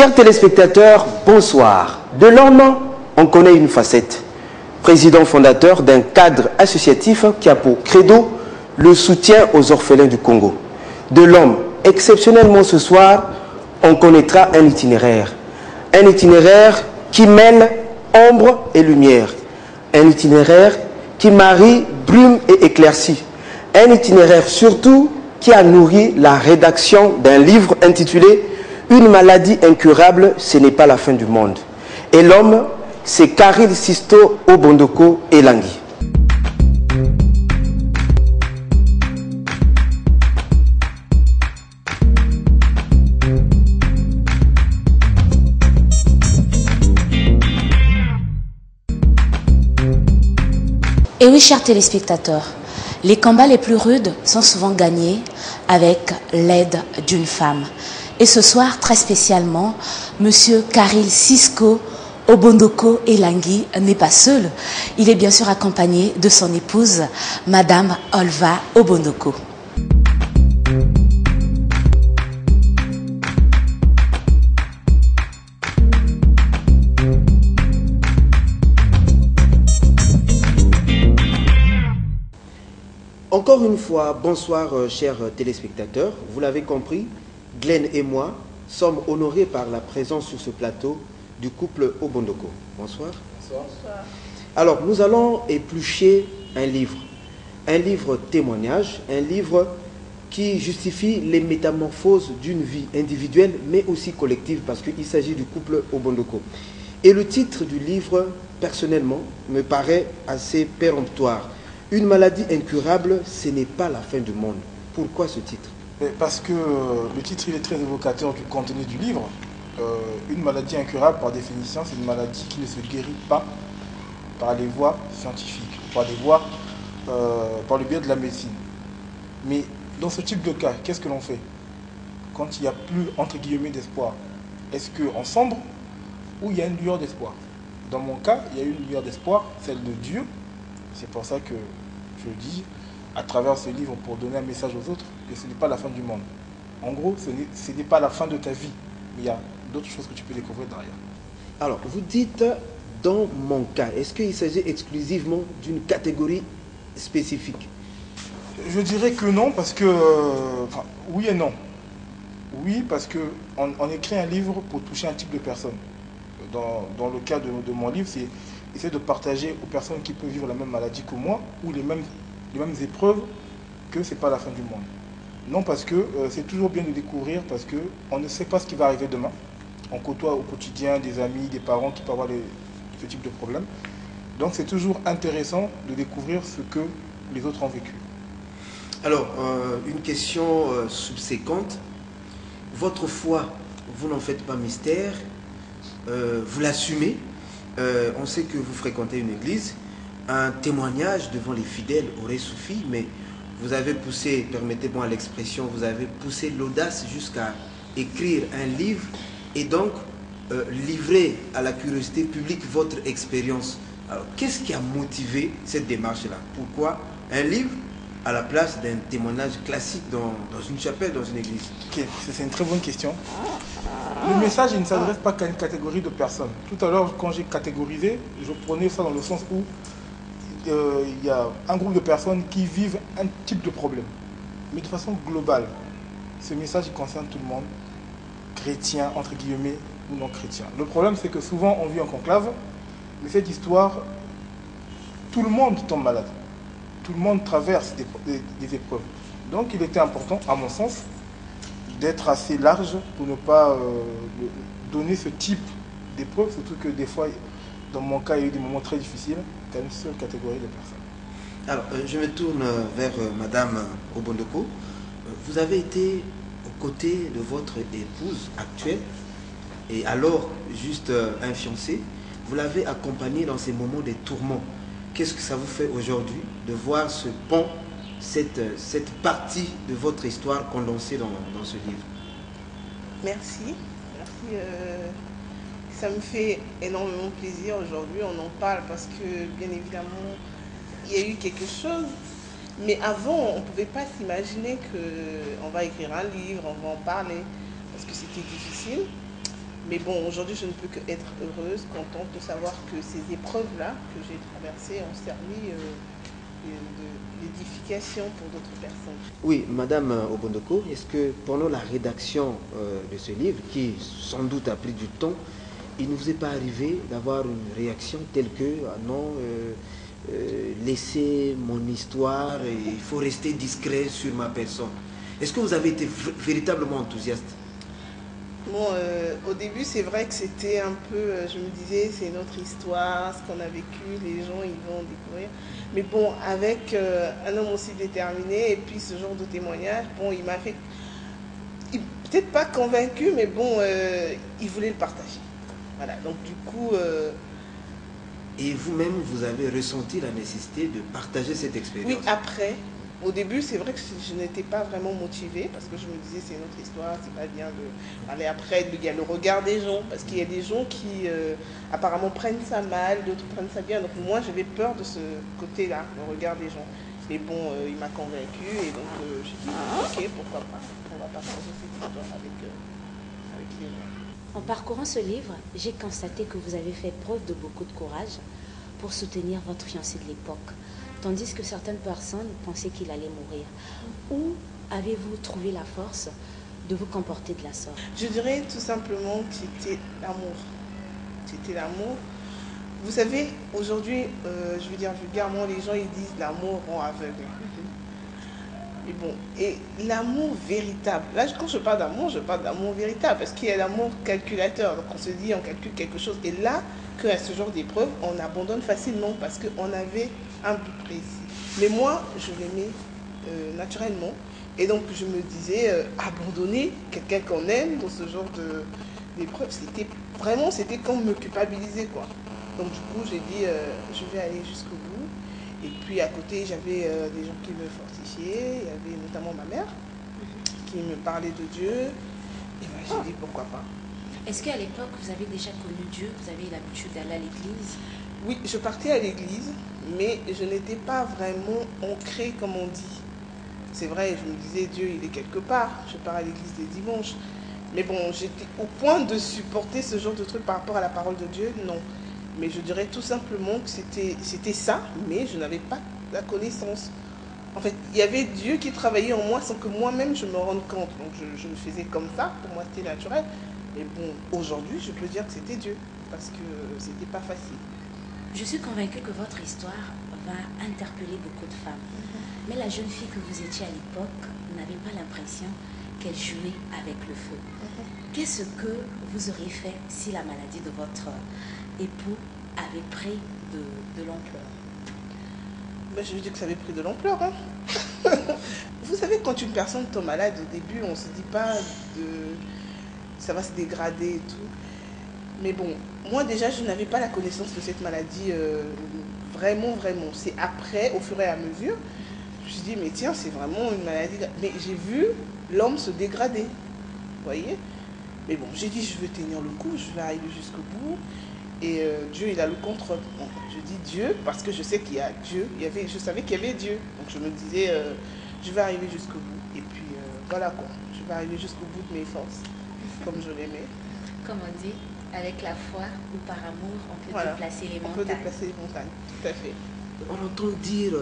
Chers téléspectateurs, bonsoir. De l'homme, on connaît une facette. Président fondateur d'un cadre associatif qui a pour credo le soutien aux orphelins du Congo. De l'homme, exceptionnellement ce soir, on connaîtra un itinéraire. Un itinéraire qui mêle ombre et lumière. Un itinéraire qui marie brume et éclaircie. Un itinéraire surtout qui a nourri la rédaction d'un livre intitulé « Une maladie incurable, ce n'est pas la fin du monde ». Et l'homme, c'est Karil Sisto Obondoko Elangi. Et oui, chers téléspectateurs, les combats les plus rudes sont souvent gagnés avec l'aide d'une femme. Et ce soir, très spécialement, Monsieur Karil Sisto Obondoko Elangi n'est pas seul. Il est bien sûr accompagné de son épouse, Madame Olva Obondoko. Encore une fois, bonsoir chers téléspectateurs. Vous l'avez compris, Glenn et moi sommes honorés par la présence sur ce plateau du couple Obondoko. Bonsoir. Bonsoir. Bonsoir. Alors, nous allons éplucher un livre témoignage, un livre qui justifie les métamorphoses d'une vie individuelle mais aussi collective parce qu'il s'agit du couple Obondoko. Et le titre du livre, personnellement, me paraît assez péremptoire. Une maladie incurable, ce n'est pas la fin du monde. Pourquoi ce titre? Parce que le titre il est très évocateur du contenu du livre. Une maladie incurable, par définition, c'est une maladie qui ne se guérit pas par les voies scientifiques, par le biais de la médecine. Mais dans ce type de cas, qu'est-ce que l'on fait quand il n'y a plus, entre guillemets, d'espoir? Est-ce qu'on sombre ou il y a une lueur d'espoir? Dans mon cas, il y a une lueur d'espoir, celle de Dieu. C'est pour ça que je dis, à travers ce livre, pour donner un message aux autres, que ce n'est pas la fin du monde. En gros, ce n'est pas la fin de ta vie, mais il y a d'autres choses que tu peux découvrir derrière. Alors, vous dites, dans mon cas, est-ce qu'il s'agit exclusivement d'une catégorie spécifique? Je dirais que non, parce que... oui et non. Oui, parce qu'on écrit un livre pour toucher un type de personne. Dans le cas de mon livre, c'est essayer de partager aux personnes qui peuvent vivre la même maladie que moi ou les mêmes épreuves que ce n'est pas la fin du monde. Non, parce que c'est toujours bien de découvrir parce qu'on ne sait pas ce qui va arriver demain. On côtoie au quotidien des amis, des parents qui peuvent avoir ce type de problème. Donc c'est toujours intéressant de découvrir ce que les autres ont vécu. Alors, une question subséquente. Votre foi, vous n'en faites pas mystère, vous l'assumez. On sait que vous fréquentez une église. Un témoignage devant les fidèles aurait suffi, mais vous avez poussé, permettez-moi l'expression, vous avez poussé l'audace jusqu'à écrire un livre et donc livrer à la curiosité publique votre expérience. Alors, qu'est-ce qui a motivé cette démarche-là? Pourquoi un livre à la place d'un témoignage classique dans une chapelle, dans une église? Ok, c'est une très bonne question. Le message il ne s'adresse pas qu'à une catégorie de personnes. Tout à l'heure, quand j'ai catégorisé, je prenais ça dans le sens où il y a un groupe de personnes qui vivent un type de problème. Mais de façon globale, ce message il concerne tout le monde, chrétien, entre guillemets, ou non chrétien. Le problème, c'est que souvent, on vit en conclave, mais cette histoire, tout le monde tombe malade. Tout le monde traverse des épreuves. Donc, il était important, à mon sens, d'être assez large pour ne pas donner ce type d'épreuve, surtout que des fois, dans mon cas, il y a eu des moments très difficiles, qu'à une seule catégorie de personnes. Alors, je me tourne vers Madame Obondoko. Vous avez été aux côtés de votre épouse actuelle, et alors juste infiancée, vous l'avez accompagnée dans ces moments de tourments. Qu'est-ce que ça vous fait aujourd'hui de voir ce pont, cette partie de votre histoire condensée dans ce livre? Merci. Ça me fait énormément plaisir aujourd'hui, on en parle parce que bien évidemment il y a eu quelque chose, mais avant on ne pouvait pas s'imaginer qu'on va écrire un livre, on va en parler parce que c'était difficile. Mais bon, aujourd'hui, je ne peux qu'être heureuse, contente de savoir que ces épreuves-là que j'ai traversées ont servi d'édification pour d'autres personnes. Oui, Madame Obondoko, est-ce que pendant la rédaction de ce livre, qui sans doute a pris du temps, il ne vous est pas arrivé d'avoir une réaction telle que ah non, laissez mon histoire, il faut rester discret sur ma personne. Est-ce que vous avez été véritablement enthousiaste? Bon, au début, c'est vrai que c'était un peu, je me disais, c'est notre histoire, ce qu'on a vécu, les gens, ils vont découvrir. Mais bon, avec un homme aussi déterminé et puis ce genre de témoignage, bon, il m'a fait, peut-être pas convaincu, mais bon, il voulait le partager. Voilà, donc du coup... Et vous-même, vous avez ressenti la nécessité de partager cette expérience? Oui, après. Au début, c'est vrai que je n'étais pas vraiment motivée parce que je me disais c'est notre histoire, c'est pas bien de parler après. Il y a le regard des gens parce qu'il y a des gens qui apparemment prennent ça mal, d'autres prennent ça bien. Donc moi, j'avais peur de ce côté-là, le regard des gens. Mais bon, il m'a convaincue et donc j'ai dit ok, pourquoi pas, on va partager cette histoire avec les gens. En parcourant ce livre, j'ai constaté que vous avez fait preuve de beaucoup de courage pour soutenir votre fiancé de l'époque, tandis que certaines personnes pensaient qu'il allait mourir. Où avez-vous trouvé la force de vous comporter de la sorte? Je dirais tout simplement que c'était l'amour. C'était l'amour. Vous savez, aujourd'hui, je veux dire vulgairement, les gens ils disent l'amour rend aveugle. Mais bon, et l'amour véritable, là quand je parle d'amour véritable, parce qu'il y a l'amour calculateur, donc on se dit on calcule quelque chose, et là, qu'à ce genre d'épreuve, on abandonne facilement parce qu'on avait un but précis. Mais moi, je l'aimais naturellement, et donc je me disais, abandonner quelqu'un qu'on aime dans ce genre d'épreuve, c'était comme me culpabiliser, quoi. Donc du coup, j'ai dit, je vais aller jusqu'au bout. Et puis à côté, j'avais des gens qui me fortifiaient. Il y avait notamment ma mère qui me parlait de Dieu. Et ben, j'ai dit pourquoi pas. Est-ce qu'à l'époque, vous avez déjà connu Dieu? Vous avez l'habitude d'aller à l'église? Oui, je partais à l'église, mais je n'étais pas vraiment ancrée comme on dit. C'est vrai, je me disais Dieu, il est quelque part. Je pars à l'église les dimanches. Mais bon, j'étais au point de supporter ce genre de truc par rapport à la parole de Dieu, non. Mais je dirais tout simplement que c'était ça, mais je n'avais pas la connaissance. En fait, il y avait Dieu qui travaillait en moi sans que moi-même je me rende compte. Donc je le faisais comme ça, pour moi c'était naturel. Mais bon, aujourd'hui, je peux dire que c'était Dieu, parce que c'était pas facile. Je suis convaincue que votre histoire va interpeller beaucoup de femmes. Mais la jeune fille que vous étiez à l'époque n'avait pas l'impression qu'elle jouait avec le feu. Qu'est-ce que vous auriez fait si la maladie de votre époux avait pris de l'ampleur? Ben, je veux dire que ça avait pris de l'ampleur. Hein. Vous savez, quand une personne tombe malade, au début, on ne se dit pas ça va se dégrader et tout. Mais bon, moi déjà, je n'avais pas la connaissance de cette maladie vraiment. C'est après, au fur et à mesure, je me suis dit, mais tiens, c'est vraiment une maladie. Mais j'ai vu l'homme se dégrader. Vous voyez? Mais bon, j'ai dit, je vais tenir le coup, je vais arriver jusqu'au bout. Et Dieu, il a le contrôle. Bon, je dis Dieu parce que je sais qu'il y a Dieu. Je savais qu'il y avait Dieu. Donc je me disais, je vais arriver jusqu'au bout. Et puis voilà quoi, je vais arriver jusqu'au bout de mes forces, comme je l'aimais. Comme on dit, avec la foi ou par amour, on peut déplacer les montagnes. On peut déplacer les montagnes, tout à fait. On entend dire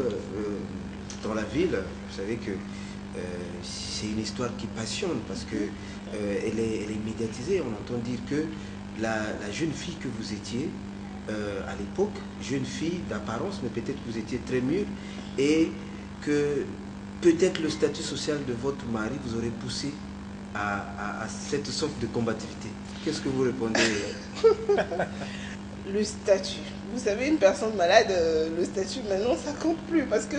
dans la ville, vous savez que c'est une histoire qui passionne parce que elle est médiatisée. On entend dire que la jeune fille que vous étiez à l'époque, jeune fille d'apparence, mais peut-être que vous étiez très mûre et que peut-être le statut social de votre mari vous aurait poussé à cette sorte de combativité. Qu'est-ce que vous répondez? Le statut. Vous savez, une personne malade, le statut maintenant ça compte plus parce que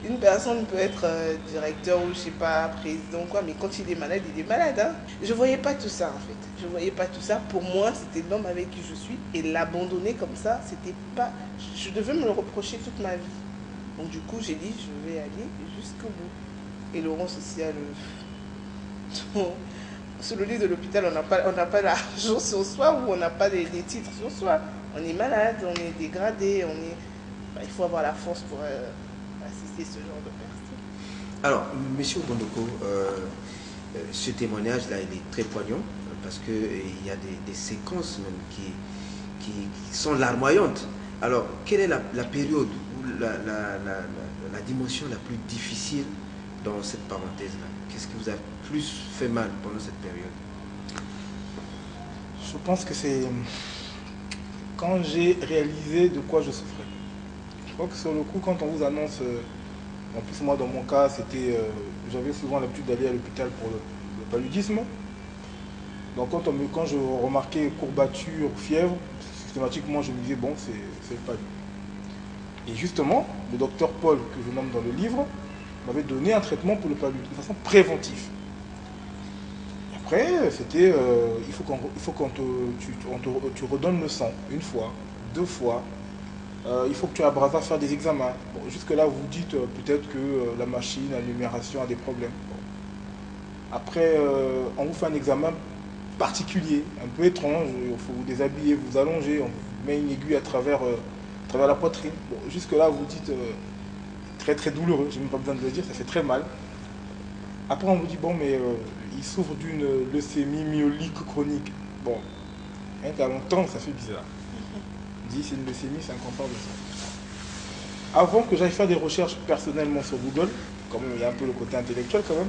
une personne peut être directeur ou je sais pas, président quoi, mais quand il est malade, il est malade. Hein. Je voyais pas tout ça en fait. Je voyais pas tout ça. Pour moi, c'était l'homme avec qui je suis et l'abandonner comme ça, c'était pas. Je devais me le reprocher toute ma vie. Donc du coup, j'ai dit, je vais aller jusqu'au bout. Et le rang social, sur le lit de l'hôpital, on n'a pas l'argent sur soi ou on n'a pas des titres sur soi. On est malade, on est dégradé, il faut avoir la force pour assister ce genre de personnes. Alors, Monsieur Obondoko, ce témoignage-là, il est très poignant parce qu'il y a des séquences même qui sont larmoyantes. Alors, quelle est la période ou la dimension la plus difficile dans cette parenthèse-là? Qu'est-ce qui vous a plus fait mal pendant cette période? Je pense que c'est quand j'ai réalisé de quoi je souffrais. Je crois que sur le coup, quand on vous annonce, en plus moi dans mon cas, c'était, j'avais souvent l'habitude d'aller à l'hôpital pour le paludisme. Donc quand je remarquais courbature, fièvre, systématiquement je me disais bon, c'est le palud. Et justement, le docteur Paul, que je nomme dans le livre, m'avait donné un traitement pour le palud de façon préventive. Après, c'était, il faut qu'on tu redonnes le sang une fois, 2 fois. Il faut que tu ailles à Brazza faire des examens. Bon, jusque-là, vous vous dites peut-être que la machine, la numération a des problèmes. Bon. Après, on vous fait un examen particulier, un peu étrange. Il faut vous déshabiller, vous allonger, on vous met une aiguille à travers la poitrine. Bon, jusque-là, vous vous dites très très douloureux, j'ai même pas besoin de le dire, ça fait très mal. Après, on vous dit bon, mais il souffre d'une leucémie myélique chronique. Bon, rien qu'à l'entendre, ça fait bizarre. Dit c'est une leucémie, c'est un cancer de sang. Avant que j'aille faire des recherches personnellement sur Google, quand même il y a un peu le côté intellectuel quand même,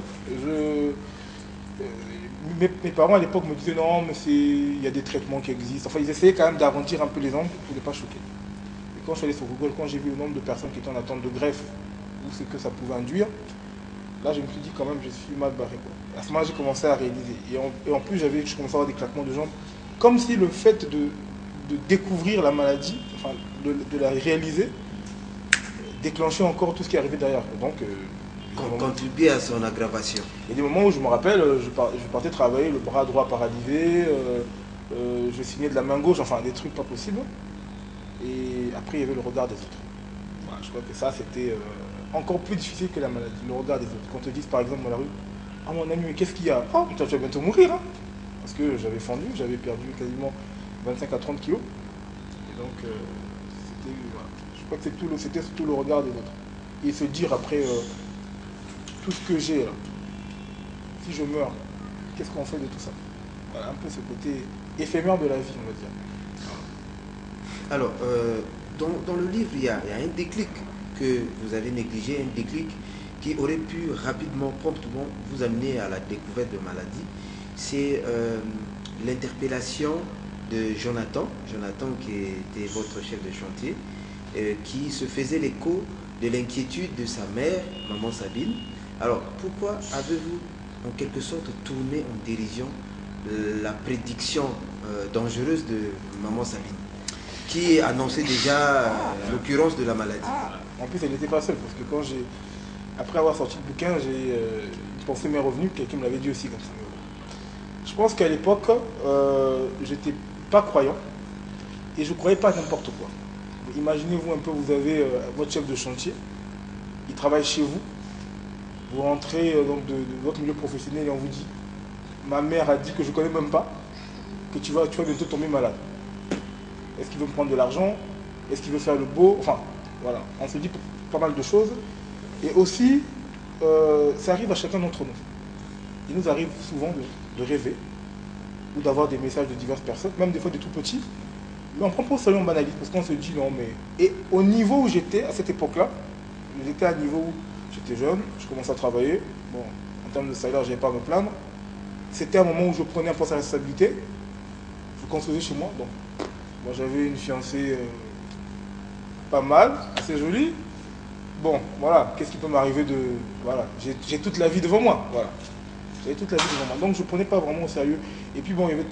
mes parents à l'époque me disaient non mais il y a des traitements qui existent. Enfin ils essayaient quand même d'arrondir un peu les angles pour ne pas choquer. Et quand je suis allé sur Google, quand j'ai vu le nombre de personnes qui étaient en attente de greffe ou ce que ça pouvait induire, là je me suis dit quand même je suis mal barré quoi. À ce moment-là j'ai commencé à réaliser. Et en plus je commençais à avoir des claquements de jambes. Comme si le fait de découvrir la maladie, enfin de la réaliser, déclenchait encore tout ce qui arrivait derrière. Donc, contribuer à son aggravation. Il y a des moments où je me rappelle, je partais travailler, le bras droit paralysé, je signais de la main gauche, enfin des trucs pas possibles. Et après il y avait le regard des autres. Voilà, je crois que ça c'était encore plus difficile que la maladie, le regard des autres. Quand on te dit par exemple dans la rue, ah mon ami, mais qu'est-ce qu'il y a? Oh, tu vas bientôt mourir, hein. Parce que j'avais fendu, j'avais perdu quasiment 25 à 30 kilos. Et donc, voilà. Je crois que c'était surtout le regard des autres. Et se dire après, tout ce que j'ai, si je meurs, qu'est-ce qu'on fait de tout ça? Voilà, un peu ce côté éphémère de la vie, on va dire. Alors, dans le livre, il y a un déclic que vous avez négligé, un déclic qui aurait pu rapidement, promptement vous amener à la découverte de maladies. C'est l'interpellation de Jonathan qui était votre chef de chantier, qui se faisait l'écho de l'inquiétude de sa mère, maman Sabine. Alors, pourquoi avez-vous en quelque sorte tourné en dérision la prédiction dangereuse de maman Sabine, qui annonçait déjà l'occurrence de la maladie? En plus, elle n'était pas seule, parce que après avoir sorti le bouquin, j'ai pensé m'est revenu, quelqu'un me l'avait dit aussi comme ça. Je pense qu'à l'époque, j'étais pas croyant et je ne croyais pas à n'importe quoi. Imaginez-vous un peu, vous avez votre chef de chantier, il travaille chez vous, vous rentrez donc de votre milieu professionnel et on vous dit, ma mère a dit que je ne connais même pas, que tu vas bientôt tomber malade. Est-ce qu'il veut me prendre de l'argent? Est-ce qu'il veut faire le beau? Enfin, voilà, on se dit pas mal de choses. Et aussi, ça arrive à chacun d'entre nous. Il nous arrive souvent de rêver ou d'avoir des messages de diverses personnes, même des fois des tout petits. Mais on prend pas au sérieux, on banalise parce qu'on se dit non mais... Et au niveau où j'étais à cette époque-là, j'étais à un niveau où j'étais jeune, je commençais à travailler. Bon, en termes de salaire, je n'avais pas à me plaindre. C'était un moment où je prenais un peu sa responsabilité. Je construisais chez moi. Donc, moi j'avais une fiancée pas mal, assez jolie. Bon, voilà, qu'est-ce qui peut m'arriver de... Voilà, j'ai toute la vie devant moi, voilà. J'avais toute la vie devant moi, donc je ne prenais pas vraiment au sérieux. Et puis bon, il y a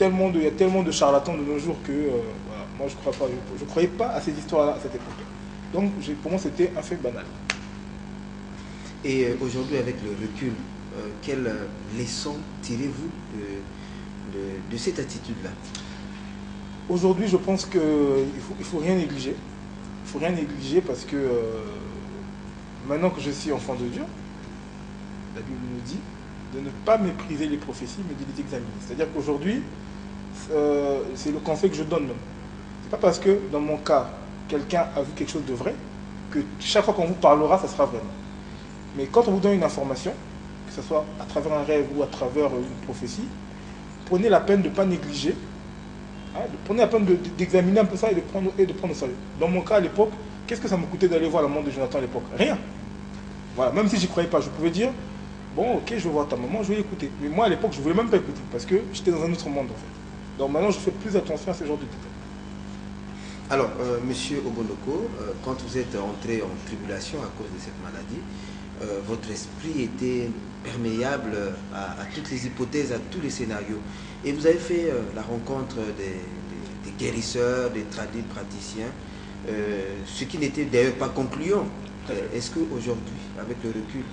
tellement de charlatans de nos jours que, voilà, moi je ne croyais pas à ces histoires-là à cette époque. Donc pour moi c'était un fait banal. Et aujourd'hui, avec le recul, quelle leçon tirez-vous de cette attitude-là? Aujourd'hui, je pense qu'il ne faut rien négliger. Il ne faut rien négliger parce que maintenant que je suis enfant de Dieu, la Bible nous dit de ne pas mépriser les prophéties, mais de les examiner. C'est-à-dire qu'aujourd'hui, c'est le conseil que je donne. Ce n'est pas parce que, dans mon cas, quelqu'un a vu quelque chose de vrai, que chaque fois qu'on vous parlera, ça sera vrai. Mais quand on vous donne une information, que ce soit à travers un rêve ou à travers une prophétie, prenez la peine de ne pas négliger, hein, prenez la peine d'examiner un peu ça et de prendre au sérieux. Dans mon cas à l'époque, qu'est-ce que ça me coûtait d'aller voir la maman de Jonathan à l'époque? Rien. Voilà, même si j'y croyais pas, je pouvais dire, bon ok, je vais voir ta maman, je vais l'écouter. Mais moi à l'époque, je ne voulais même pas écouter parce que j'étais dans un autre monde en fait. Donc maintenant, je fais plus attention à ce genre de détails. Alors, Monsieur Obonoko, quand vous êtes entré en tribulation à cause de cette maladie, votre esprit était perméable à toutes les hypothèses, à tous les scénarios. Et vous avez fait la rencontre des guérisseurs, des praticiens, ce qui n'était d'ailleurs pas concluant. Est-ce qu'aujourd'hui, avec le recul,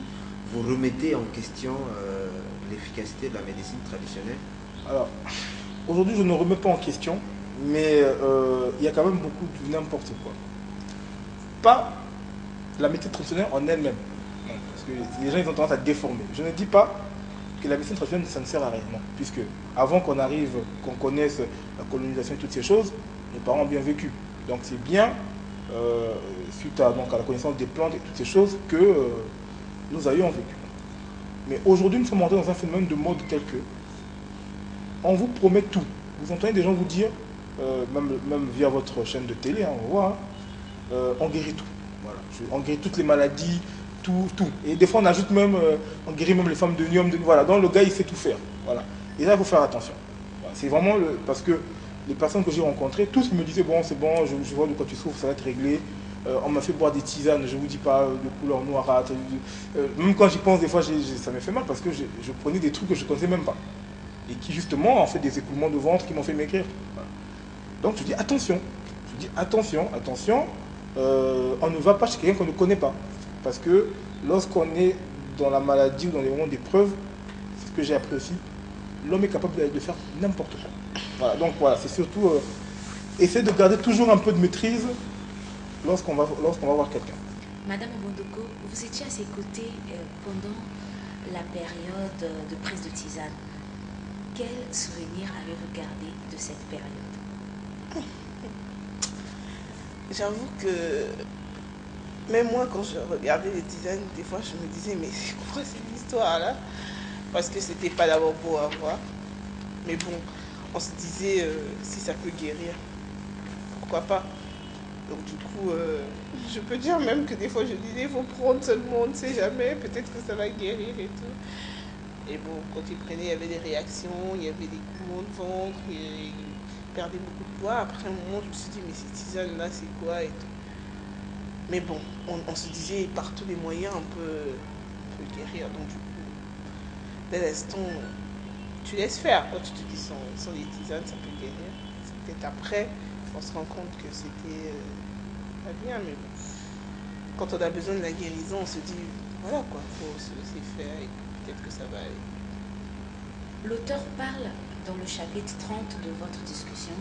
vous remettez en question l'efficacité de la médecine traditionnelle? Alors, aujourd'hui, je ne remets pas en question, mais il y a quand même beaucoup de n'importe quoi. Pas la médecine traditionnelle en elle-même, parce que les gens ils ont tendance à déformer. Je ne dis pas que la médecine traditionnelle, ça ne sert à rien, non, puisque avant qu'on arrive, qu'on connaisse la colonisation et toutes ces choses, nos parents ont bien vécu. Donc c'est bien, suite à la connaissance des plantes et toutes ces choses, que nous ayons vécu. Mais aujourd'hui, nous sommes entrés dans un phénomène de mode tel que on vous promet tout. Vous entendez des gens vous dire, même via votre chaîne de télé, hein, on voit, on guérit tout. Voilà. On guérit toutes les maladies, tout. Et des fois, on ajoute même, on guérit même les femmes de Niom. Voilà. Donc le gars, il sait tout faire. Voilà. Et là, il faut faire attention. Voilà. C'est vraiment parce que les personnes que j'ai rencontrées, tous me disaient, bon, c'est bon, je vois de quoi tu souffres, ça va être réglé. On m'a fait boire des tisanes, je ne vous dis pas, de couleur noirâtre. Même quand j'y pense, des fois, ça me fait mal parce que je prenais des trucs que je ne connaissais même pas. Et qui, justement, ont fait des écoulements de ventre qui m'ont fait maigrir. Voilà. Donc, je dis attention. Attention. On ne va pas chez quelqu'un qu'on ne connaît pas. Parce que lorsqu'on est dans la maladie ou dans les moments d'épreuve, c'est ce que j'ai appris aussi, l'homme est capable de faire n'importe quoi. Voilà. Donc, voilà, c'est surtout essayer de garder toujours un peu de maîtrise lorsqu'on va voir quelqu'un. Madame Obondoko, vous étiez à ses côtés pendant la période de prise de tisane. Quel souvenir avez-vous gardé de cette période? J'avoue que même moi, quand je regardais les tisanes, des fois je me disais, mais c'est quoi cette histoire-là? Parce que c'était pas d'abord beau à voir. Mais bon, on se disait, si ça peut guérir, pourquoi pas? Donc du coup, je peux dire même que des fois je disais, il faut prendre seulement, on ne sait jamais, peut-être que ça va guérir et tout. Et bon, quand il prenait, il y avait des réactions, il y avait des mouvements de ventre, il perdait beaucoup de poids. Après un moment, je me suis dit, mais ces tisanes-là, c'est quoi et tout. Mais bon, on se disait, par tous les moyens, on peut guérir. Donc du coup, dès l'instant, tu laisses faire. Quand tu te dis, sans les tisanes, ça peut guérir. C'est peut-être après, on se rend compte que c'était pas bien. Mais bon, quand on a besoin de la guérison, on se dit, voilà quoi, il faut se laisser faire. Et peut-être que ça va aller. L'auteur parle dans le chapitre 30 de votre discussion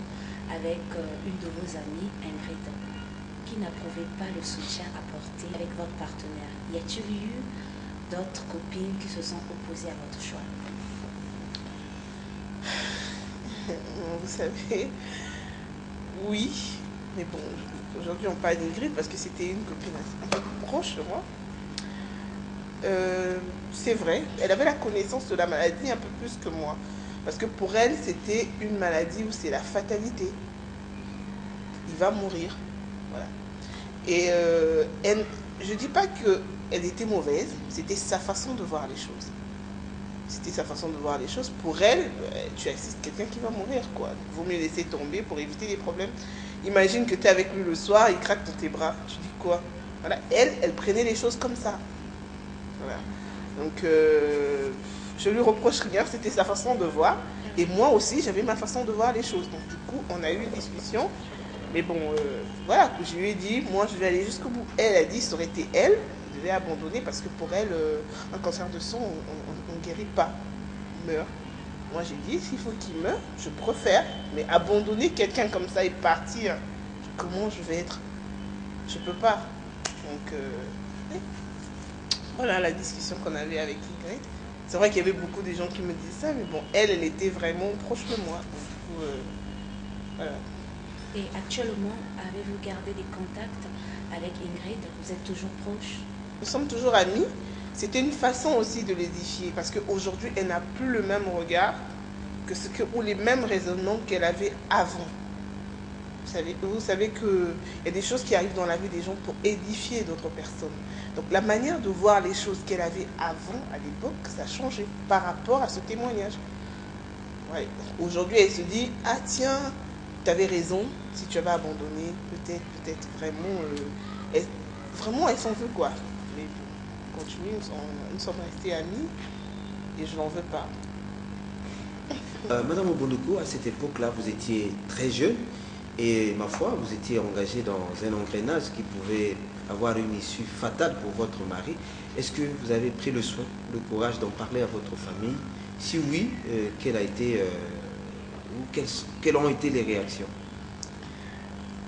avec une de vos amies, Ingrid, qui n'approuvait pas le soutien apporté avec votre partenaire. Y a-t-il eu d'autres copines qui se sont opposées à votre choix? Vous savez, oui, mais bon, aujourd'hui on parle d'Ingrid parce que c'était une copine un peu proche de moi. C'est vrai, elle avait la connaissance de la maladie un peu plus que moi. Parce que pour elle, c'était une maladie où c'est la fatalité. Il va mourir. Voilà. Et je ne dis pas qu'elle était mauvaise, c'était sa façon de voir les choses. C'était sa façon de voir les choses. Pour elle, tu assistes quelqu'un qui va mourir, quoi. Il vaut mieux laisser tomber pour éviter les problèmes. Imagine que tu es avec lui le soir, il craque dans tes bras. Tu dis quoi? Voilà. Elle prenait les choses comme ça. Voilà. Donc, je lui reproche rien, c'était sa façon de voir. Et moi aussi, j'avais ma façon de voir les choses. Donc, du coup, on a eu une discussion. Mais bon, voilà, je lui ai dit, moi, je vais aller jusqu'au bout. Elle a dit, ça aurait été elle, je devais abandonner parce que pour elle, un cancer de sang, on ne guérit pas, on meurt. Moi, j'ai dit, s'il faut qu'il meure, je préfère. Mais abandonner quelqu'un comme ça et partir, comment je vais être? Je peux pas. Donc, voilà la discussion qu'on avait avec Ingrid. C'est vrai qu'il y avait beaucoup de gens qui me disaient ça, mais bon, elle était vraiment proche de moi. Donc, du coup, voilà. Et actuellement, avez-vous gardé des contacts avec Ingrid? Vous êtes toujours proches? Nous sommes toujours amis. C'était une façon aussi de l'édifier, parce qu'aujourd'hui, elle n'a plus le même regard ou les mêmes raisonnements qu'elle avait avant. Vous savez qu'il y a des choses qui arrivent dans la vie des gens pour édifier d'autres personnes. Donc la manière de voir les choses qu'elle avait avant, à l'époque, ça a changé par rapport à ce témoignage. Ouais. Aujourd'hui, elle se dit, ah tiens, tu avais raison, si tu avais abandonné, peut-être vraiment, elle s'en veut quoi. Mais bon, continue, nous sommes restés amis et je n'en veux pas. Madame Obondoko, à cette époque-là, vous étiez très jeune et ma foi, vous étiez engagée dans un engrenage qui pouvait avoir une issue fatale pour votre mari. Est-ce que vous avez pris le soin, le courage d'en parler à votre famille? Si oui, quelles ont été les réactions?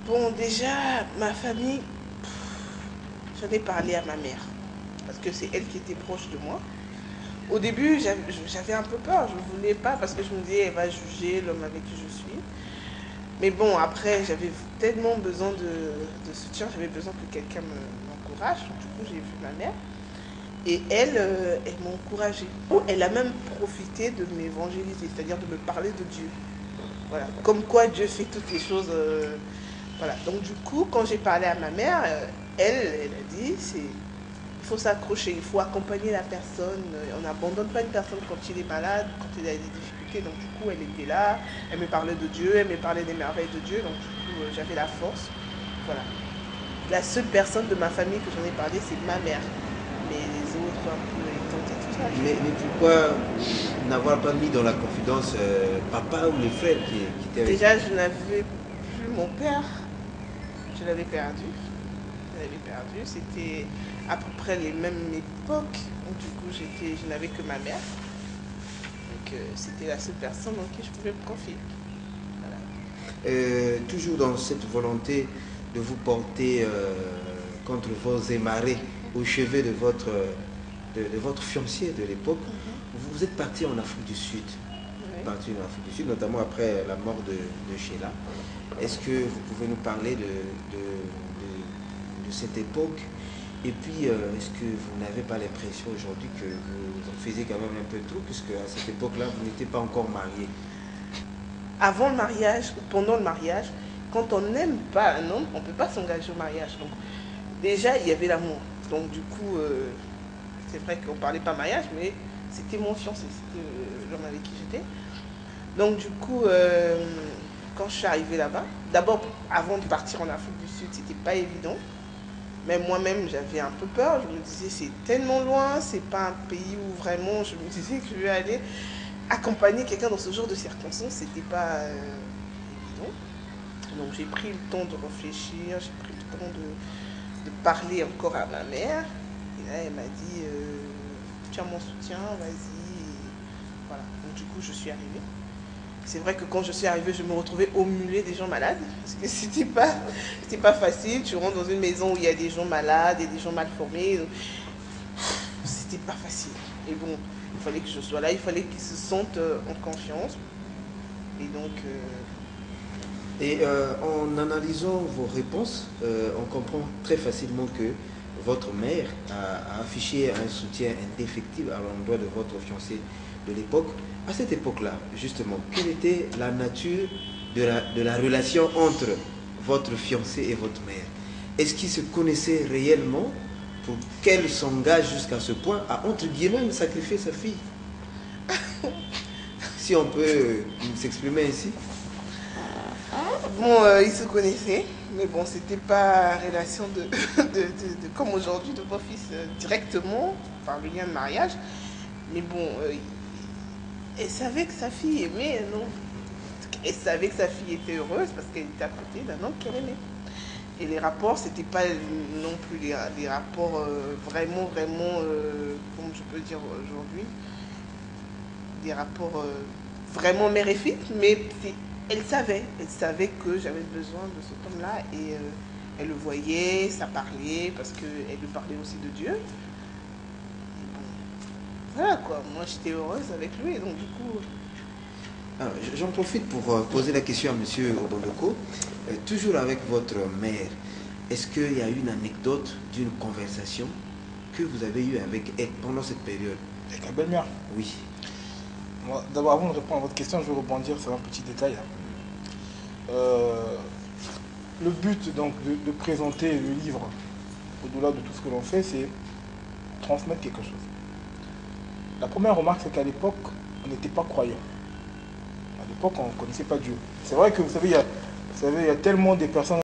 Bon, déjà, ma famille, j'en ai parlé à ma mère parce que c'est elle qui était proche de moi. Au début, j'avais un peu peur, je ne voulais pas parce que je me disais, elle va juger l'homme avec qui je suis. Mais bon, après, j'avais tellement besoin de soutien, j'avais besoin que quelqu'un m'encourage. Du coup, j'ai vu ma mère et elle m'a encouragée. Elle a même profité de m'évangéliser, c'est-à-dire de me parler de Dieu. Voilà, comme quoi Dieu fait toutes les choses. Voilà. Donc du coup, quand j'ai parlé à ma mère, elle a dit, il faut s'accrocher, il faut accompagner la personne. On n'abandonne pas une personne quand il est malade, quand il a des difficultés. Donc du coup, elle était là, elle me parlait de Dieu, elle me parlait des merveilles de Dieu. Donc du coup, j'avais la force. Voilà. La seule personne de ma famille que j'en ai parlé, c'est ma mère. Mais les autres, un peu les tantes et tout ça. Mais pourquoi n'avoir pas mis dans la confidence papa ou les frères qui étaient avec Déjà, je n'avais plus mon père. Je l'avais perdu. C'était à peu près les mêmes époques. Donc, du coup, je n'avais que ma mère. Donc, c'était la seule personne en qui je pouvais me confier. Voilà. Toujours dans cette volonté de vous porter contre vos émarés au chevet de votre fiancé de l'époque, vous êtes parti en Afrique du Sud. Parti en Afrique du Sud, notamment après la mort de Sheila. Est-ce que vous pouvez nous parler de cette époque? Et puis, est-ce que vous n'avez pas l'impression aujourd'hui que vous en faisiez quand même un peu trop, puisque à cette époque-là, vous n'étiez pas encore marié? Avant le mariage ou pendant le mariage, quand on n'aime pas un homme, on ne peut pas s'engager au mariage. Donc, déjà, il y avait l'amour. Donc, du coup, c'est vrai qu'on ne parlait pas mariage, mais c'était mon fiancé, c'était l'homme avec qui j'étais. Donc, du coup, quand je suis arrivée là-bas, d'abord, avant de partir en Afrique du Sud, c'était pas évident. Mais moi-même, j'avais un peu peur. Je me disais, c'est tellement loin, c'est pas un pays où vraiment je me disais que je vais aller accompagner quelqu'un dans ce genre de circonstances. C'était pas évident. Donc, j'ai pris le temps de réfléchir, j'ai pris le temps de parler encore à ma mère. Et là, elle m'a dit, tu as mon soutien, vas-y. Voilà. Donc, du coup, je suis arrivée. C'est vrai que quand je suis arrivée, je me retrouvais au milieu des gens malades, parce que c'était pas facile. Tu rentres dans une maison où il y a des gens malades et des gens mal formés. C'était pas facile. Et bon, il fallait que je sois là, il fallait qu'ils se sentent en confiance. Et donc... en analysant vos réponses, on comprend très facilement que votre mère a affiché un soutien indéfectible à l'endroit de votre fiancé de l'époque. À cette époque-là, justement, quelle était la nature de la relation entre votre fiancé et votre mère? Est-ce qu'ils se connaissaient réellement pour qu'elle s'engage jusqu'à ce point à, entre guillemets, sacrifier sa fille? Si on peut s'exprimer ainsi. Bon, ils se connaissaient, mais bon, c'était pas relation comme aujourd'hui de beau-fils directement, par le lien de mariage. Mais bon, elle savait que sa fille aimait, non? Elle savait que sa fille était heureuse parce qu'elle était à côté d'un homme qu'elle aimait. Et les rapports, c'était pas non plus les rapports vraiment, comme je peux dire aujourd'hui, des rapports vraiment mère et fille, mais elle savait que j'avais besoin de cet homme-là et elle le voyait, ça parlait, parce qu'elle lui parlait aussi de Dieu. Et bon, voilà quoi, moi j'étais heureuse avec lui, et donc du coup... Alors, j'en profite pour poser la question à M. Obondoko. Toujours avec votre mère, est-ce qu'il y a une anecdote d'une conversation que vous avez eue avec elle pendant cette période? Avec la belle-mère? Oui. D'abord, avant de répondre à votre question, je vais rebondir sur un petit détail. Le but donc de présenter le livre, au-delà de tout ce que l'on fait, c'est transmettre quelque chose. La première remarque, c'est qu'à l'époque, on n'était pas croyants. À l'époque, on ne connaissait pas Dieu. C'est vrai que vous savez, il y a tellement de personnes